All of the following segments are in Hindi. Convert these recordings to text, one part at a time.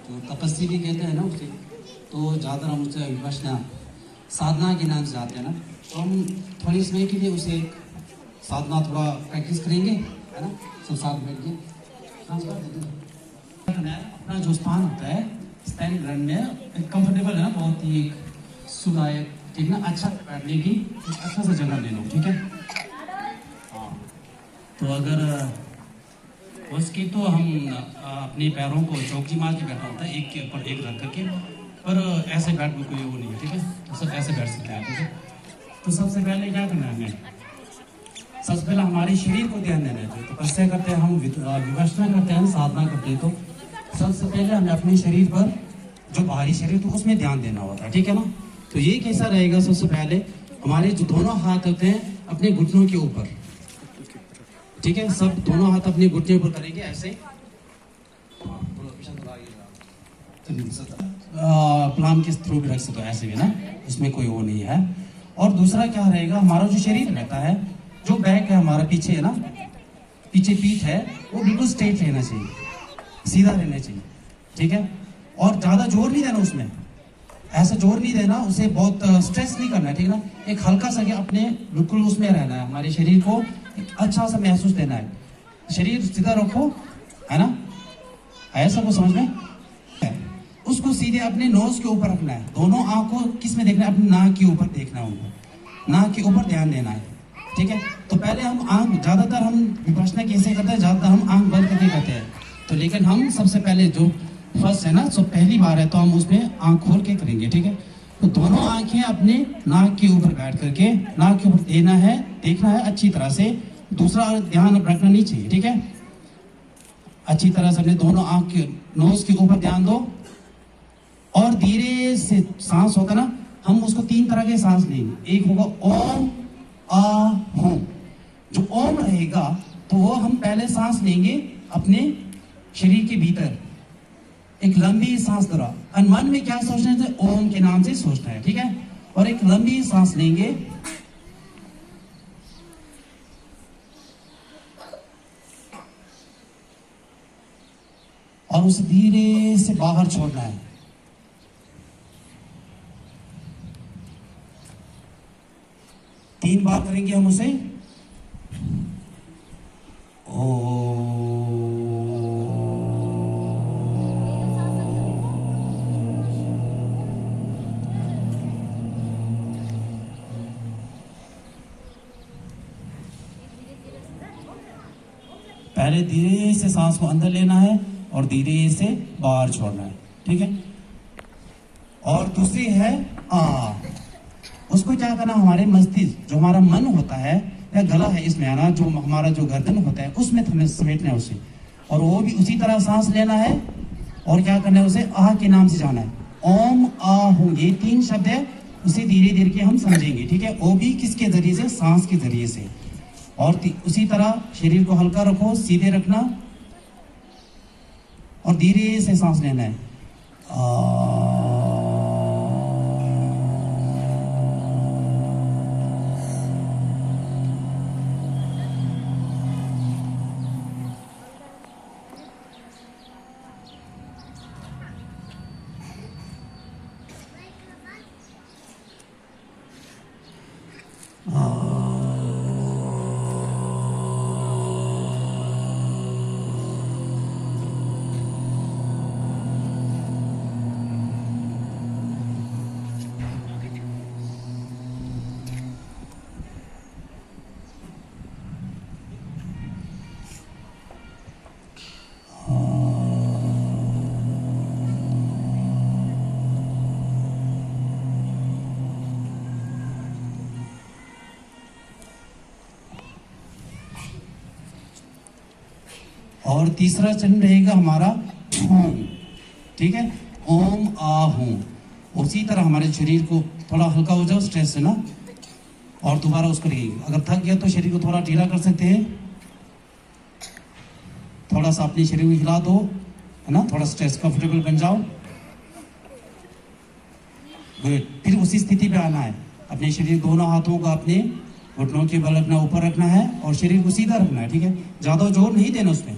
जो तपस्वी भी कहते हैं ना उसे, तो ज़्यादातर हम उसे विपश्यना साधना के नाम से जाते हैं ना। तो हम थोड़ी समय के लिए उसे साधना थोड़ा प्रैक्टिस करेंगे, है ना, सब साथ बैठ के। अपना जो स्थान होता है स्टैंड ग्राउंड में कंफर्टेबल है ना, बहुत ही सुनायक, ठीक ना, अच्छा बैठने की अच्छा सा जगह ले लो, ठीक है। हाँ, तो अगर उसकी तो हम अपने पैरों को चौकी मार के बैठा होता है, एक के ऊपर एक रख करके, पर ऐसे बैठ में कोई वो नहीं है, ठीक है, तो सब ऐसे बैठ सकते हैं, ठीक है। तो सबसे पहले क्या करना है हमें, सबसे पहले हमारे शरीर को ध्यान देना है। तो तपस्या करते हैं हम, विपश्यना करते हैं, साधना करते हैं, तो सबसे पहले हमें अपने शरीर पर, जो बाहरी शरीर तो उसमें ध्यान देना होता है, ठीक है ना। तो ये कैसा रहेगा, सबसे पहले हमारे जो दोनों हाथ होते हैं अपने घुटनों के ऊपर, ठीक है, सब दोनों हाथ अपने घुटने ऊपर करेंगे ऐसे, प्लाम के थ्रू भी रख सकते हो ऐसे भी ना, इसमें कोई वो नहीं है। और दूसरा क्या रहेगा, हमारा जो शरीर रहता है, जो बैक है हमारा पीछे है ना, पीछे पीठ है, वो बिल्कुल स्ट्रेट रहना चाहिए, सीधा रहना चाहिए, ठीक है। और ज़्यादा जोर नहीं देना उसमें, ऐसा जोर नहीं देना, उसे बहुत स्ट्रेस नहीं करना है, ठीक है ना। एक हल्का सा अपने बिल्कुल उसमें रहना है, हमारे शरीर को एक अच्छा सा महसूस देना है। शरीर सीधा रखो, है ना, ऐसा को समझ में, उसको सीधे अपने नोज के ऊपर रखना है, दोनों आंखों किस में देखना है, अपने नाक के ऊपर देखना है, उनको नाक के ऊपर ध्यान देना है, ठीक है। तो पहले हम आंख, ज़्यादातर हम विपश्यना कैसे करते हैं, ज़्यादातर हम आंख बंद करके करते हैं, तो लेकिन हम सबसे पहले जो फर्स्ट है ना, तो पहली बार है, तो हम उसमें आंख खोल के करेंगे, ठीक है। तो दोनों आंखें अपने नाक के ऊपर बैठ करके नाक के ऊपर देना है, देखना है अच्छी तरह से, दूसरा ध्यान रखना नहीं चाहिए, ठीक है। अच्छी तरह से अपने दोनों आंख के नोज के ऊपर ध्यान दो, और धीरे से सांस होगा ना, हम उसको 3 तरह के सांस लेंगे। एक होगा ओम आ हूं, जो ओम रहेगा तो वो हम पहले सांस लेंगे अपने शरीर के भीतर, एक लंबी सांस दौरा, और मन में क्या सोचना है, ओम के नाम से सोचना है, ठीक है। और एक लंबी सांस लेंगे, और उसे धीरे से बाहर छोड़ना है। तीन बार करेंगे हम उसे, पहले धीरे से सांस को अंदर लेना है और धीरे से बाहर छोड़ना है, ठीक है। और दूसरी है आ, उसको क्या करना, हमारे मस्तिष्क, जो हमारा मन होता है या गला है इसमें आना, जो हमारा जो गर्दन होता है उसमें हमें समेटना है उसे, और वो भी उसी तरह सांस लेना है, और क्या करना है, उसे आ के नाम से जाना है, ओम आ हूं, ये 3 शब्द है, उसे धीरे धीरे के हम समझेंगे, ठीक है। वो भी किसके जरिए से, सांस के जरिए से। और उसी तरह शरीर को हल्का रखो, सीधे रखना, और धीरे से सांस लेना है, और तीसरा चरण रहेगा हमारा ओम, ठीक है, ओम आ हूं। उसी तरह हमारे शरीर को थोड़ा हल्का हो जाओ स्ट्रेस से ना, और दोबारा उसको लेंगे। अगर थक गया तो शरीर को थोड़ा ढीला कर सकते हैं, थोड़ा सा अपने शरीर को हिला दो, है ना, थोड़ा स्ट्रेस कंफर्टेबल बन जाओ। गुड, फिर उसी स्थिति पे आना है, अपने शरीर दोनों हाथों को अपने घुटनों के बल अपना ऊपर रखना है और शरीर को सीधा रखना है, ठीक है। ज्यादा जोर नहीं देना उसमें,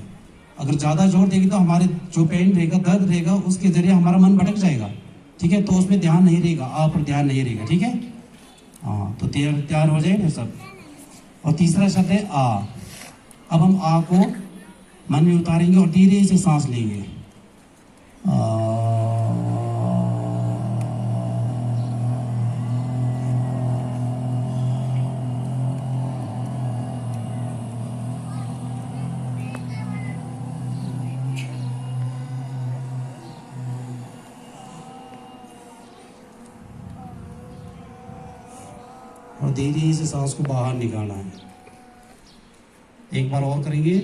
अगर ज़्यादा जोर देगी तो हमारे जो पेन रहेगा, दर्द रहेगा, उसके जरिए हमारा मन भटक जाएगा, ठीक है। तो उसमें ध्यान नहीं रहेगा, आ पर ध्यान नहीं रहेगा, ठीक है। हाँ, तो तैयार हो जाए ना सब। और तीसरा शब्द है आ। अब हम आ को मन में उतारेंगे और धीरे से सांस लेंगे। और धीरे से सांस को बाहर निकालना है। एक बार और करेंगे।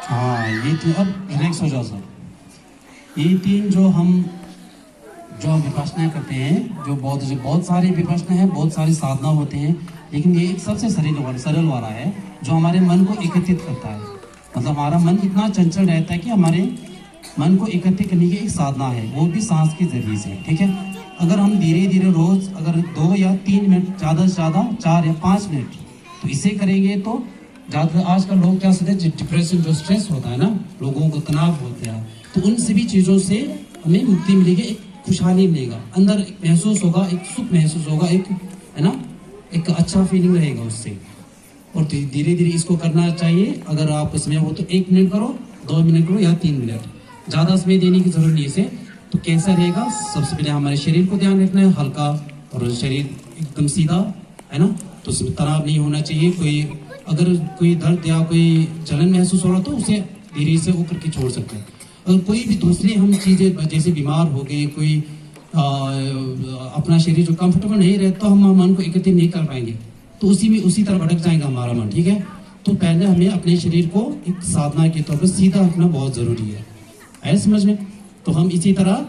हाँ, ये तीन, अब रिलैक्स हो जाओ सब। ये तीन जो विपश्यना करते हैं, जो बहुत सारे विपश्यना है, बहुत सारी साधना होते हैं, लेकिन ये एक सबसे सरल वाला है जो हमारे मन को एकत्रित करता है। मतलब हमारा मन इतना चंचल रहता है कि हमारे मन को एकत्रित करने की एक साधना है, वो भी सांस के जरिए से, ठीक है। अगर हम धीरे धीरे रोज अगर 2 या 3 मिनट, ज़्यादा से ज़्यादा 4 या 5 मिनट तो इसे करेंगे तो ज़्यादातर आजकल लोग क्या सोचते हैं, डिप्रेशन जो स्ट्रेस होता है ना, लोगों को तनाव होता है, तो उन सभी चीज़ों से हमें मुक्ति मिलेगी, एक खुशहाली मिलेगा, अंदर एक महसूस होगा, एक सुख महसूस होगा, एक है ना, एक अच्छा फीलिंग रहेगा उससे। और धीरे धीरे इसको करना चाहिए। अगर आप इसमें हो तो 1 मिनट करो, 2 मिनट करो या 3 मिनट, ज़्यादा समय देने की जरूरत नहीं है। तो कैसा रहेगा, सबसे पहले हमारे शरीर को ध्यान रखना है, हल्का, और शरीर एकदम सीधा, है ना, तो उसमें तनाव नहीं होना चाहिए। अगर कोई दर्द या कोई जलन महसूस हो रहा तो उसे धीरे से वो करके छोड़ सकते हैं। अगर कोई भी दूसरी हम चीज़ें जैसे बीमार हो गए, कोई अपना शरीर जो कंफर्टेबल नहीं रहता तो हम मन को एकत्रित नहीं कर पाएंगे, तो उसी तरह भटक जाएगा हमारा मन, ठीक है। तो पहले हमें अपने शरीर को एक साधना के तौर पर सीधा रखना बहुत ज़रूरी है समझ में। तो हम इसी तरह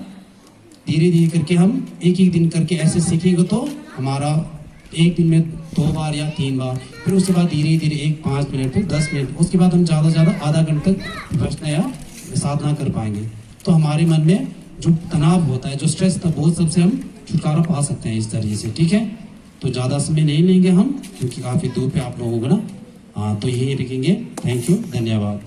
धीरे धीरे करके हम एक दिन करके ऐसे सीखेंगे तो हमारा एक दिन में 2 बार या 3 बार, फिर उसके बाद धीरे धीरे 5 मिनट, फिर 10 मिनट, उसके बाद हम ज़्यादा से ज़्यादा आधा घंटे तक विपश्यना या साधना कर पाएंगे। तो हमारे मन में जो तनाव होता है, जो स्ट्रेस था, वो सबसे हम छुटकारा पा सकते हैं इस तरीके से, ठीक है। तो ज़्यादा समय नहीं लेंगे हम, क्योंकि काफ़ी दूर पे आप लोगों को ना। हाँ, तो यही रखेंगे। थैंक यू, धन्यवाद।